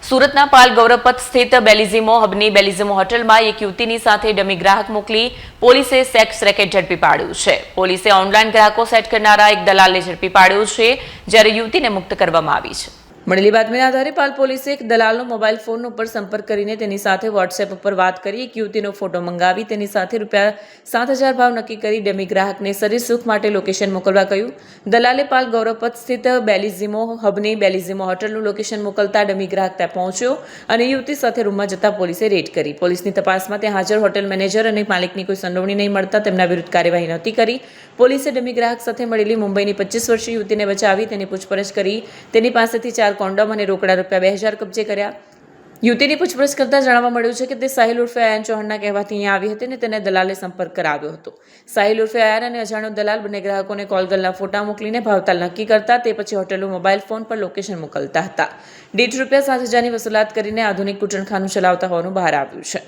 સુરતના પાલ ગૌરવપથ સ્થિત બેલિઝિમો હબની બેલિઝિમો હોટલમાં એક યુવતીની સાથે ડમી ગ્રાહક મોકલી પોલીસે સેક્સ રેકેટ ઝડપી પાડ્યું છે. પોલીસે ઓનલાઈન ગ્રાહકો સેટ કરનારા એક દલાલને ઝડપી પાડ્યો છે, જ્યારે યુવતીને મુક્ત કરવામાં આવી છે. મળેલી બાતમીના આધારે પાલ પોલીસે એક દલાલનો મોબાઈલ ફોન ઉપર સંપર્ક કરીને તેની સાથે વોટ્સએપ ઉપર વાત કરી એક યુવતીનો ફોટો મંગાવી તેની સાથે ₹7,000 ભાવ નક્કી કરી ડમી ગ્રાહકને શરીર સુખ માટે લોકેશન મોકલવા કહ્યું. દલાલે પાલ ગૌરવપથ સ્થિત બેલિઝિમો હબની બેલિઝિમો હોટલનું લોકેશન મોકલતા ડમી ગ્રાહક ત્યાં પહોંચ્યો અને યુવતી સાથે રૂમમાં જતા પોલીસે રેડ કરી. પોલીસની તપાસમાં ત્યાં હાજર હોટેલ મેનેજર અને માલિકની કોઈ સંડોવણી નહીં મળતા તેમના વિરુદ્ધ કાર્યવાહી નહોતી કરી. પોલીસે ડમી ગ્રાહક સાથે મળેલી મુંબઈની 25 વર્ષીય યુવતીને બચાવી તેની પૂછપરછ કરી તેની પાસેથી 4 કોન્ડોમ અને રોકડા ₹2,000 કબજે કર્યા. યુવતીની પૂછપરછ કરતા જાણવા મળ્યું છે કે તે સાહિલ ઉર્ફે અયાન ચૌહાણના કહેવાથી અહીંયા આવી હતી અને તેને દલાલે સંપર્ક કરાવ્યો હતો. સાહિલ ઉર્ફે અયાન અને અજાણ્યો દલાલ બંને ગ્રાહકોને કોલગલના ફોટા મોકલીને ભાવતાલ નક્કી કરતા તે પછી હોટેલનું મોબાઈલ ફોન પર લોકેશન મોકલતા હતા. દીઠ ₹7,000ની વસૂલાત કરીને આધુનિક કૂટણખાનું ચલાવતા હોવાનું બહાર આવ્યું છે.